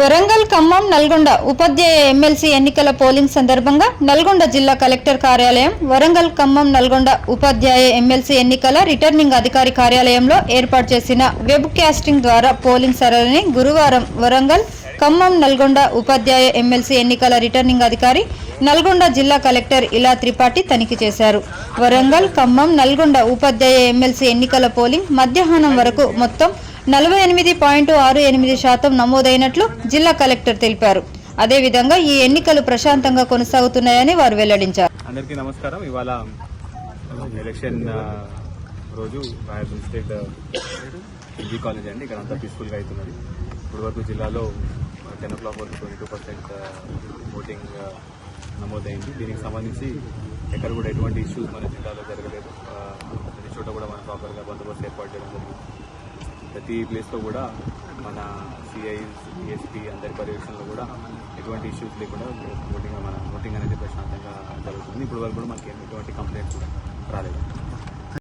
వరంగల్, ఖమ్మం, నల్గొండ ఉపాధ్యాయ MLC ఎన్నికల polling సందర్భంగా నల్గొండ జిల్లా కలెక్టర్ కార్యాలయం, వరంగల్, ఖమ్మం, నల్గొండ ఉపాధ్యాయ ఎమ్మెల్సీ ఎన్నికల రిటర్నింగ్ అధికారి కార్యాలయంలో ఏర్పాటు చేసిన వెబ్ కాస్టింగ్ ద్వారా పోలింగ్ సరళిని గురువారం వరంగల్, ఖమ్మం, నల్గొండ ఉపాధ్యాయ ఎమ్మెల్సీ ఎన్నికల రిటర్నింగ్ అధికారి, నల్గొండ జిల్లా కలెక్టర్ ఇలా త్రిపాఠి తనిఖీ చేశారు. వరంగల్, ఖమ్మం, నల్గొండ ఉపాధ్యాయ ఎమ్మెల్సీ ఎన్నికల పోలింగ్ మధ్యాహ్నం వరకు మొత్తం 48.68% నమోదైనట్లు జిల్లా కలెక్టర్ తెలిపారు. అదేవిధంగా ఈ ఎన్నికలు ప్రశాంతంగా కొనసాగుతున్నాయని వారు వెల్లడించారు. అందరికీ నమస్కారం. ఇవాళ ఎలక్షన్ రోజు స్టేట్ ఎన్జీ కాలేజ్ అండి. ఇక్కడ అంతా పీస్ఫుల్గా అవుతున్నది. ఇప్పుడు వరకు జిల్లాలో 10 o'clock వరకు 22% ఓటింగ్ నమోదైంది. దీనికి సంబంధించి ఎక్కడ కూడా ఎటువంటి ఇష్యూస్ మన జిల్లాలో జరగలేదు. ప్రతి చోట కూడా మనం ప్రాపర్గా బందోబస్తు ఏర్పాటు చేయడం జరిగింది. ప్రతి ప్లేస్లో కూడా మన సిఐ, డిఎస్పీ అందరి పర్యవేక్షణలో కూడా ఎటువంటి ఇష్యూస్ లేకుండా ఓటింగ్ అనేది ప్రశాంతంగా జరుగుతుంది. ఇప్పుడు వరకు కూడా మనకి ఎటువంటి కంప్లైంట్స్ కూడా రాలేదు.